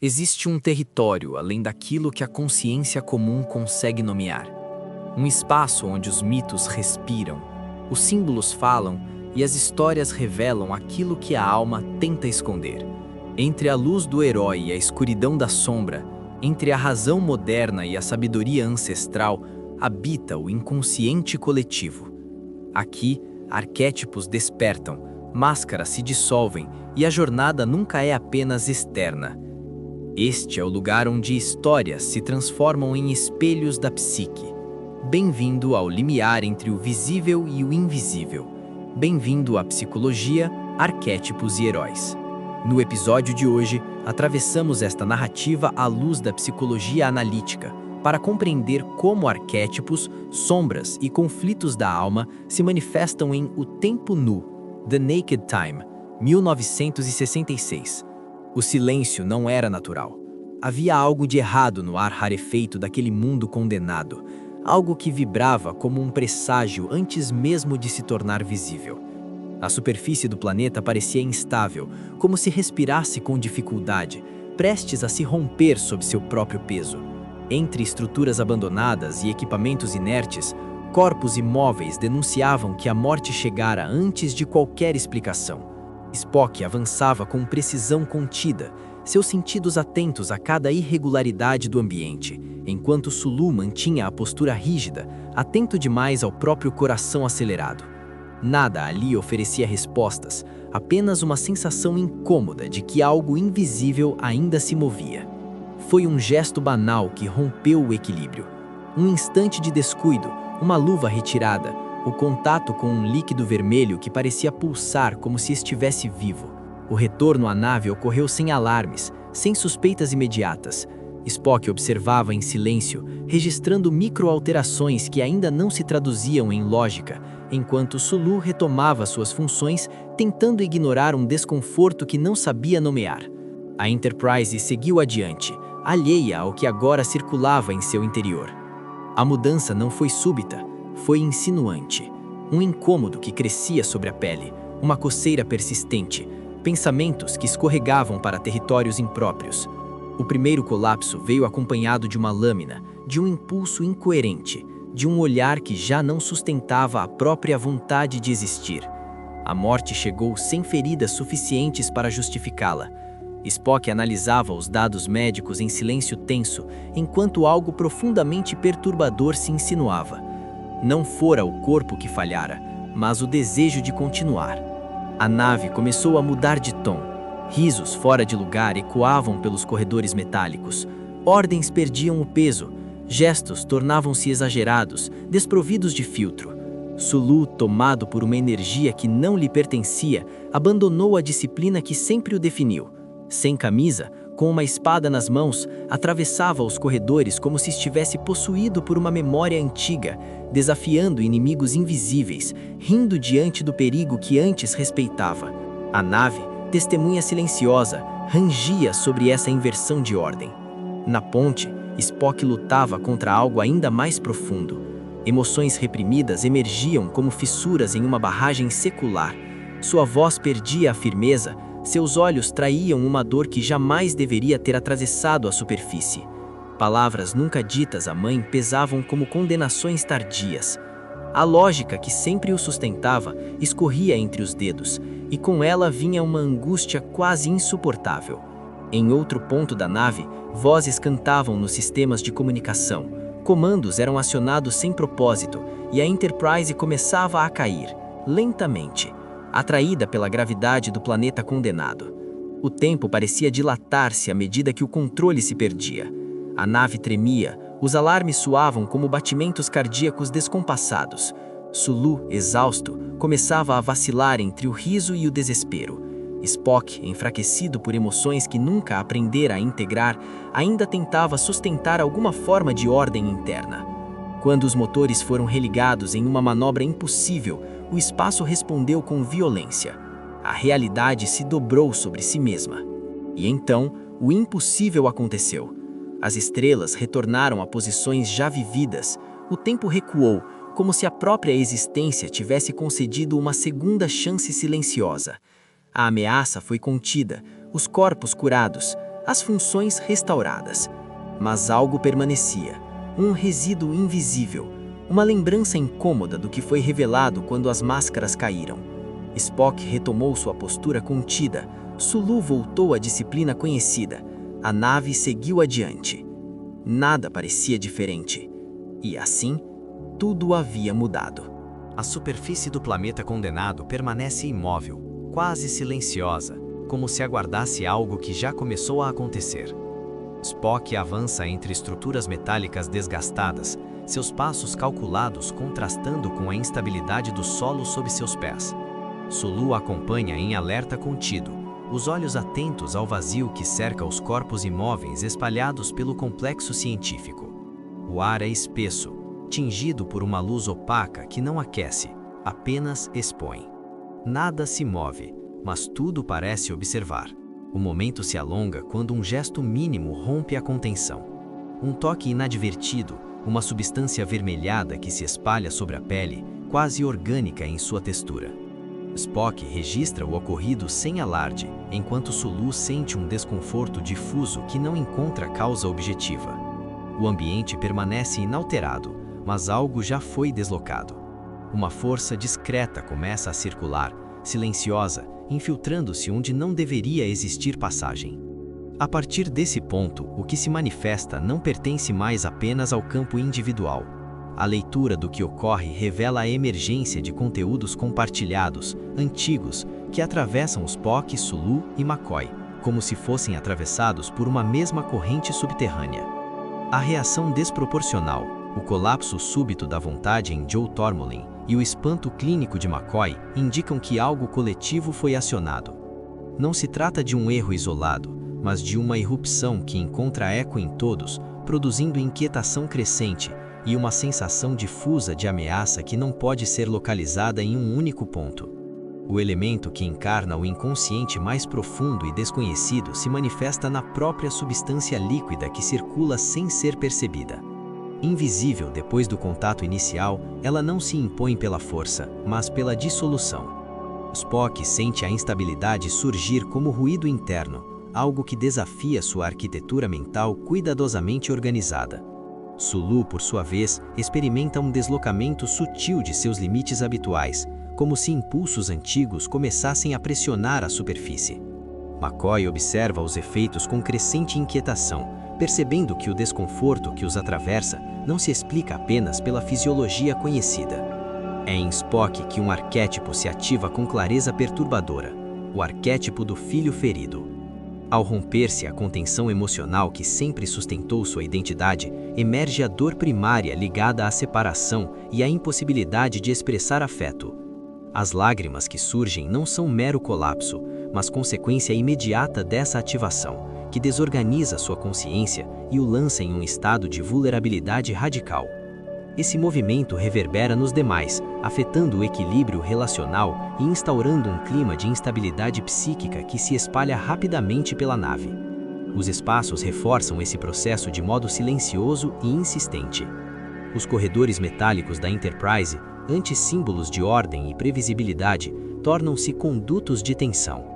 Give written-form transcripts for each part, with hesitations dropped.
Existe um território além daquilo que a consciência comum consegue nomear. Um espaço onde os mitos respiram, os símbolos falam e as histórias revelam aquilo que a alma tenta esconder. Entre a luz do herói e a escuridão da sombra, entre a razão moderna e a sabedoria ancestral, habita o inconsciente coletivo. Aqui, arquétipos despertam, máscaras se dissolvem e a jornada nunca é apenas externa. Este é o lugar onde histórias se transformam em espelhos da psique. Bem-vindo ao limiar entre o visível e o invisível. Bem-vindo à psicologia, arquétipos e heróis. No episódio de hoje, atravessamos esta narrativa à luz da psicologia analítica, para compreender como arquétipos, sombras e conflitos da alma se manifestam em O Tempo Nu, The Naked Time, 1966. O silêncio não era natural. Havia algo de errado no ar rarefeito daquele mundo condenado, algo que vibrava como um presságio antes mesmo de se tornar visível. A superfície do planeta parecia instável, como se respirasse com dificuldade, prestes a se romper sob seu próprio peso. Entre estruturas abandonadas e equipamentos inertes, corpos imóveis denunciavam que a morte chegara antes de qualquer explicação. Spock avançava com precisão contida, seus sentidos atentos a cada irregularidade do ambiente, enquanto Sulu mantinha a postura rígida, atento demais ao próprio coração acelerado. Nada ali oferecia respostas, apenas uma sensação incômoda de que algo invisível ainda se movia. Foi um gesto banal que rompeu o equilíbrio. Um instante de descuido, uma luva retirada, o contato com um líquido vermelho que parecia pulsar como se estivesse vivo. O retorno à nave ocorreu sem alarmes, sem suspeitas imediatas. Spock observava em silêncio, registrando micro-alterações que ainda não se traduziam em lógica, enquanto Sulu retomava suas funções, tentando ignorar um desconforto que não sabia nomear. A Enterprise seguiu adiante, alheia ao que agora circulava em seu interior. A mudança não foi súbita, foi insinuante. Um incômodo que crescia sobre a pele, uma coceira persistente, pensamentos que escorregavam para territórios impróprios. O primeiro colapso veio acompanhado de uma lâmina, de um impulso incoerente, de um olhar que já não sustentava a própria vontade de existir. A morte chegou sem feridas suficientes para justificá-la. Spock analisava os dados médicos em silêncio tenso, enquanto algo profundamente perturbador se insinuava. Não fora o corpo que falhara, mas o desejo de continuar. A nave começou a mudar de tom. Risos fora de lugar ecoavam pelos corredores metálicos. Ordens perdiam o peso. Gestos tornavam-se exagerados, desprovidos de filtro. Sulu, tomado por uma energia que não lhe pertencia, abandonou a disciplina que sempre o definiu. Sem camisa, com uma espada nas mãos, atravessava os corredores como se estivesse possuído por uma memória antiga, desafiando inimigos invisíveis, rindo diante do perigo que antes respeitava. A nave, testemunha silenciosa, rangia sobre essa inversão de ordem. Na ponte, Spock lutava contra algo ainda mais profundo. Emoções reprimidas emergiam como fissuras em uma barragem secular. Sua voz perdia a firmeza, seus olhos traíam uma dor que jamais deveria ter atravessado a superfície. Palavras nunca ditas à mãe pesavam como condenações tardias. A lógica que sempre o sustentava escorria entre os dedos, e com ela vinha uma angústia quase insuportável. Em outro ponto da nave, vozes cantavam nos sistemas de comunicação. Comandos eram acionados sem propósito, e a Enterprise começava a cair, lentamente, atraída pela gravidade do planeta condenado. O tempo parecia dilatar-se à medida que o controle se perdia. A nave tremia, os alarmes soavam como batimentos cardíacos descompassados. Sulu, exausto, começava a vacilar entre o riso e o desespero. Spock, enfraquecido por emoções que nunca aprendera a integrar, ainda tentava sustentar alguma forma de ordem interna. Quando os motores foram religados em uma manobra impossível, o espaço respondeu com violência. A realidade se dobrou sobre si mesma. E então, o impossível aconteceu. As estrelas retornaram a posições já vividas. O tempo recuou, como se a própria existência tivesse concedido uma segunda chance silenciosa. A ameaça foi contida, os corpos curados. as funções restauradas. Mas algo permanecia, um resíduo invisível, uma lembrança incômoda do que foi revelado quando as máscaras caíram. Spock retomou sua postura contida, Sulu voltou à disciplina conhecida, a nave seguiu adiante. Nada parecia diferente. E assim, tudo havia mudado. A superfície do planeta condenado permanece imóvel, quase silenciosa, como se aguardasse algo que já começou a acontecer. Spock avança entre estruturas metálicas desgastadas, seus passos calculados contrastando com a instabilidade do solo sob seus pés. Sulu acompanha em alerta contido, os olhos atentos ao vazio que cerca os corpos imóveis espalhados pelo complexo científico. O ar é espesso, tingido por uma luz opaca que não aquece, apenas expõe. Nada se move, mas tudo parece observar. O momento se alonga quando um gesto mínimo rompe a contenção. Um toque inadvertido, uma substância avermelhada que se espalha sobre a pele, quase orgânica em sua textura. Spock registra o ocorrido sem alarde, enquanto Sulu sente um desconforto difuso que não encontra causa objetiva. O ambiente permanece inalterado, mas algo já foi deslocado. Uma força discreta começa a circular, silenciosa, infiltrando-se onde não deveria existir passagem. A partir desse ponto, o que se manifesta não pertence mais apenas ao campo individual. A leitura do que ocorre revela a emergência de conteúdos compartilhados, antigos, que atravessam os Spock, Sulu e McCoy, como se fossem atravessados por uma mesma corrente subterrânea. A reação desproporcional, o colapso súbito da vontade em Joe Tormolin e o espanto clínico de McCoy indicam que algo coletivo foi acionado. Não se trata de um erro isolado, mas de uma irrupção que encontra eco em todos, produzindo inquietação crescente e uma sensação difusa de ameaça que não pode ser localizada em um único ponto. O elemento que encarna o inconsciente mais profundo e desconhecido se manifesta na própria substância líquida que circula sem ser percebida. Invisível depois do contato inicial, ela não se impõe pela força, mas pela dissolução. Spock sente a instabilidade surgir como ruído interno, algo que desafia sua arquitetura mental cuidadosamente organizada. Sulu, por sua vez, experimenta um deslocamento sutil de seus limites habituais, como se impulsos antigos começassem a pressionar a superfície. McCoy observa os efeitos com crescente inquietação, percebendo que o desconforto que os atravessa não se explica apenas pela fisiologia conhecida. É em Spock que um arquétipo se ativa com clareza perturbadora, o arquétipo do filho ferido. Ao romper-se a contenção emocional que sempre sustentou sua identidade, emerge a dor primária ligada à separação e à impossibilidade de expressar afeto. As lágrimas que surgem não são mero colapso, mas consequência imediata dessa ativação, que desorganiza sua consciência e o lança em um estado de vulnerabilidade radical. Esse movimento reverbera nos demais, afetando o equilíbrio relacional e instaurando um clima de instabilidade psíquica que se espalha rapidamente pela nave. Os espaços reforçam esse processo de modo silencioso e insistente. Os corredores metálicos da Enterprise, antes símbolos de ordem e previsibilidade, tornam-se condutos de tensão.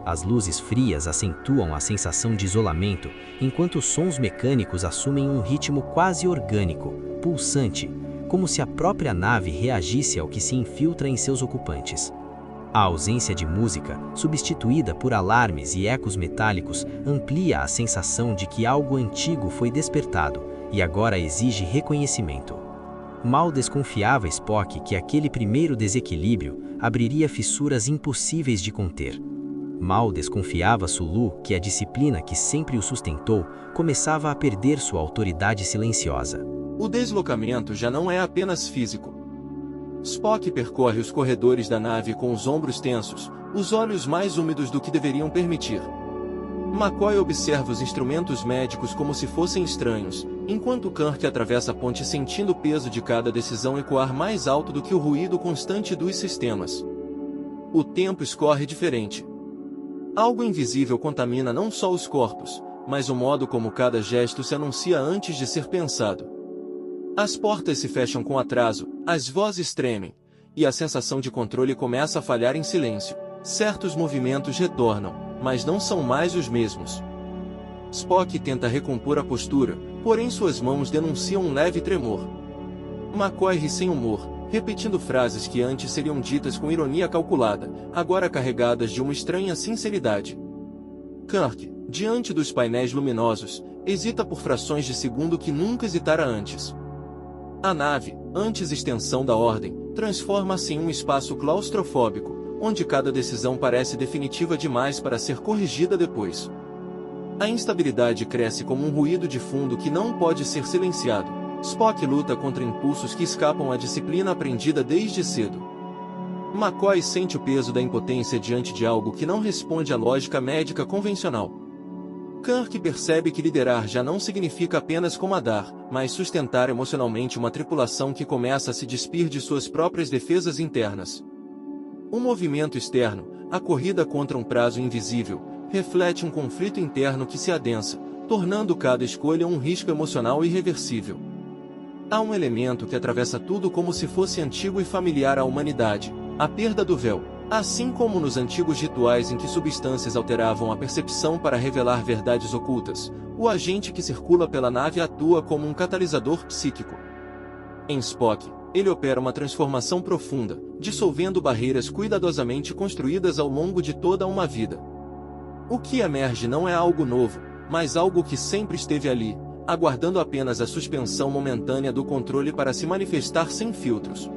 As luzes frias acentuam a sensação de isolamento, enquanto os sons mecânicos assumem um ritmo quase orgânico, pulsante, como se a própria nave reagisse ao que se infiltra em seus ocupantes. A ausência de música, substituída por alarmes e ecos metálicos, amplia a sensação de que algo antigo foi despertado e agora exige reconhecimento. Mal desconfiava Spock que aquele primeiro desequilíbrio abriria fissuras impossíveis de conter. Mal desconfiava Sulu que a disciplina que sempre o sustentou começava a perder sua autoridade silenciosa. O deslocamento já não é apenas físico. Spock percorre os corredores da nave com os ombros tensos, os olhos mais úmidos do que deveriam permitir. McCoy observa os instrumentos médicos como se fossem estranhos, enquanto Kirk atravessa a ponte sentindo o peso de cada decisão ecoar mais alto do que o ruído constante dos sistemas. O tempo escorre diferente. Algo invisível contamina não só os corpos, mas o modo como cada gesto se anuncia antes de ser pensado. As portas se fecham com atraso, as vozes tremem, e a sensação de controle começa a falhar em silêncio. Certos movimentos retornam, mas não são mais os mesmos. Spock tenta recompor a postura, porém suas mãos denunciam um leve tremor. McCoy ri sem humor, repetindo frases que antes seriam ditas com ironia calculada, agora carregadas de uma estranha sinceridade. Kirk, diante dos painéis luminosos, hesita por frações de segundo que nunca hesitara antes. A nave, antes extensão da Ordem, transforma-se em um espaço claustrofóbico, onde cada decisão parece definitiva demais para ser corrigida depois. A instabilidade cresce como um ruído de fundo que não pode ser silenciado. Spock luta contra impulsos que escapam à disciplina aprendida desde cedo. McCoy sente o peso da impotência diante de algo que não responde à lógica médica convencional. Kirk percebe que liderar já não significa apenas comandar, mas sustentar emocionalmente uma tripulação que começa a se despir de suas próprias defesas internas. Um movimento externo, a corrida contra um prazo invisível, reflete um conflito interno que se adensa, tornando cada escolha um risco emocional irreversível. Há um elemento que atravessa tudo como se fosse antigo e familiar à humanidade, a perda do véu. Assim como nos antigos rituais em que substâncias alteravam a percepção para revelar verdades ocultas, o agente que circula pela nave atua como um catalisador psíquico. Em Spock, ele opera uma transformação profunda, dissolvendo barreiras cuidadosamente construídas ao longo de toda uma vida. O que emerge não é algo novo, mas algo que sempre esteve ali, aguardando apenas a suspensão momentânea do controle para se manifestar sem filtros.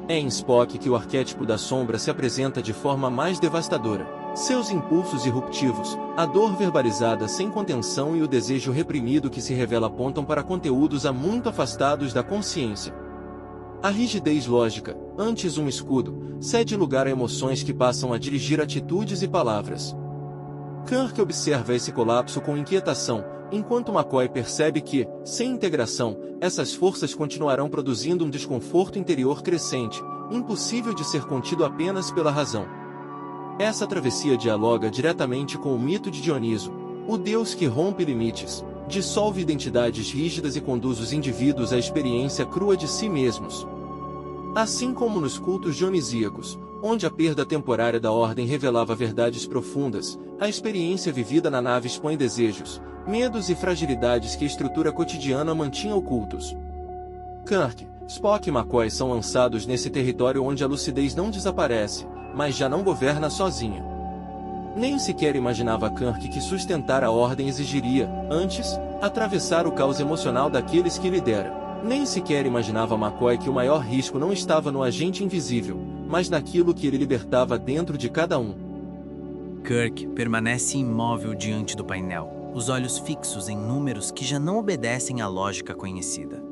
É em Spock que o arquétipo da sombra se apresenta de forma mais devastadora. Seus impulsos irruptivos, a dor verbalizada sem contenção e o desejo reprimido que se revela apontam para conteúdos há muito afastados da consciência. A rigidez lógica, antes um escudo, cede lugar a emoções que passam a dirigir atitudes e palavras. Kirk observa esse colapso com inquietação, enquanto McCoy percebe que, sem integração, essas forças continuarão produzindo um desconforto interior crescente, impossível de ser contido apenas pela razão. Essa travessia dialoga diretamente com o mito de Dioniso, o deus que rompe limites, dissolve identidades rígidas e conduz os indivíduos à experiência crua de si mesmos. Assim como nos cultos dionisíacos, onde a perda temporária da ordem revelava verdades profundas, a experiência vivida na nave expõe desejos, medos e fragilidades que a estrutura cotidiana mantinha ocultos. Kirk, Spock e McCoy são lançados nesse território onde a lucidez não desaparece, mas já não governa sozinha. Nem sequer imaginava Kirk que sustentar a ordem exigiria, antes, atravessar o caos emocional daqueles que lidera. Nem sequer imaginava McCoy que o maior risco não estava no agente invisível, mas naquilo que ele libertava dentro de cada um. Kirk permanece imóvel diante do painel, os olhos fixos em números que já não obedecem à lógica conhecida.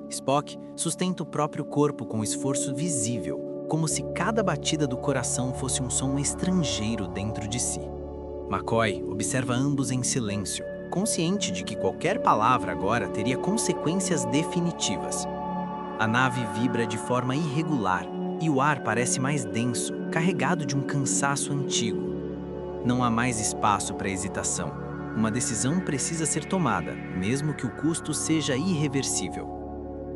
Spock sustenta o próprio corpo com esforço visível, como se cada batida do coração fosse um som estrangeiro dentro de si. McCoy observa ambos em silêncio, consciente de que qualquer palavra agora teria consequências definitivas. A nave vibra de forma irregular e o ar parece mais denso, carregado de um cansaço antigo. Não há mais espaço para hesitação. Uma decisão precisa ser tomada, mesmo que o custo seja irreversível.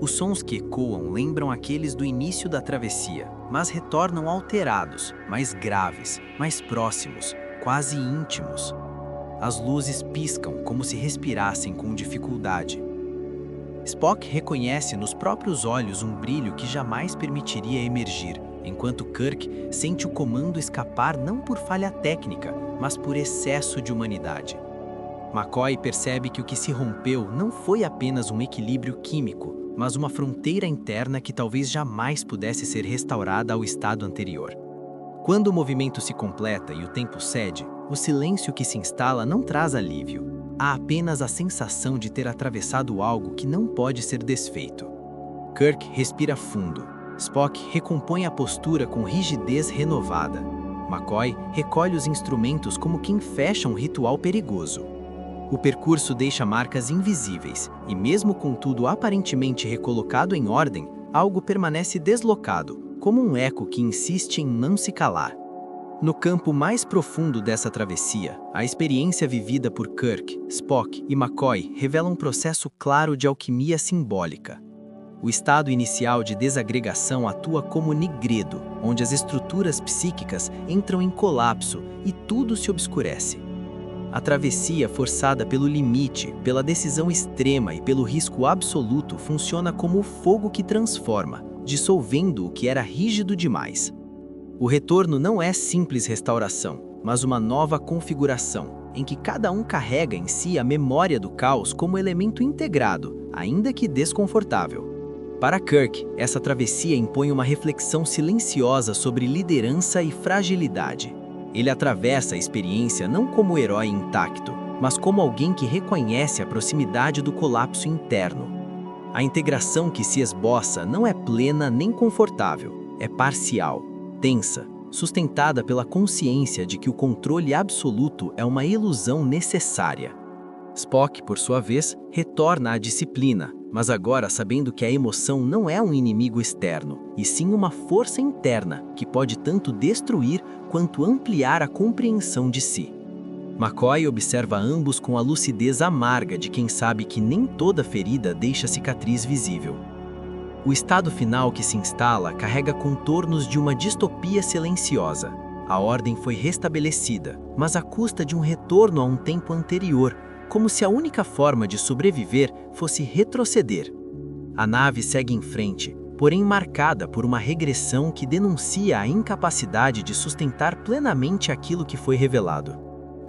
Os sons que ecoam lembram aqueles do início da travessia, mas retornam alterados, mais graves, mais próximos, quase íntimos. As luzes piscam como se respirassem com dificuldade. Spock reconhece nos próprios olhos um brilho que jamais permitiria emergir, enquanto Kirk sente o comando escapar não por falha técnica, mas por excesso de humanidade. McCoy percebe que o que se rompeu não foi apenas um equilíbrio químico, mas uma fronteira interna que talvez jamais pudesse ser restaurada ao estado anterior. Quando o movimento se completa e o tempo cede, o silêncio que se instala não traz alívio. Há apenas a sensação de ter atravessado algo que não pode ser desfeito. Kirk respira fundo. Spock recompõe a postura com rigidez renovada. McCoy recolhe os instrumentos como quem fecha um ritual perigoso. O percurso deixa marcas invisíveis, e mesmo com tudo aparentemente recolocado em ordem, algo permanece deslocado, como um eco que insiste em não se calar. No campo mais profundo dessa travessia, a experiência vivida por Kirk, Spock e McCoy revela um processo claro de alquimia simbólica. O estado inicial de desagregação atua como nigredo, onde as estruturas psíquicas entram em colapso e tudo se obscurece. A travessia forçada pelo limite, pela decisão extrema e pelo risco absoluto funciona como o fogo que transforma, dissolvendo o que era rígido demais. O retorno não é simples restauração, mas uma nova configuração, em que cada um carrega em si a memória do caos como elemento integrado, ainda que desconfortável. Para Kirk, essa travessia impõe uma reflexão silenciosa sobre liderança e fragilidade. Ele atravessa a experiência não como herói intacto, mas como alguém que reconhece a proximidade do colapso interno. A integração que se esboça não é plena nem confortável, é parcial, tensa, sustentada pela consciência de que o controle absoluto é uma ilusão necessária. Spock, por sua vez, retorna à disciplina, mas agora sabendo que a emoção não é um inimigo externo, e sim uma força interna que pode tanto destruir quanto ampliar a compreensão de si. McCoy observa ambos com a lucidez amarga de quem sabe que nem toda ferida deixa cicatriz visível. O estado final que se instala carrega contornos de uma distopia silenciosa. A ordem foi restabelecida, mas à custa de um retorno a um tempo anterior, como se a única forma de sobreviver fosse retroceder. A nave segue em frente, porém marcada por uma regressão que denuncia a incapacidade de sustentar plenamente aquilo que foi revelado.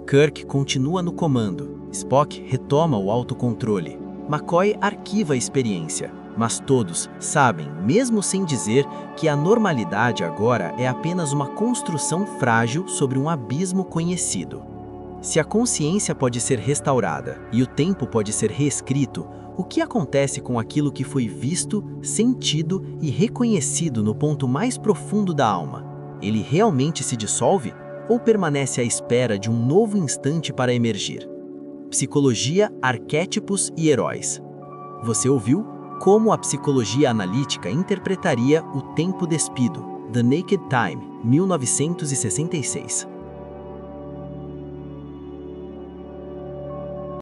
Kirk continua no comando, Spock retoma o autocontrole, McCoy arquiva a experiência, mas todos sabem, mesmo sem dizer, que a normalidade agora é apenas uma construção frágil sobre um abismo conhecido. Se a consciência pode ser restaurada e o tempo pode ser reescrito, o que acontece com aquilo que foi visto, sentido e reconhecido no ponto mais profundo da alma? Ele realmente se dissolve ou permanece à espera de um novo instante para emergir? Psicologia, arquétipos e heróis. Você ouviu como a psicologia analítica interpretaria o tempo despido, The Naked Time, 1966.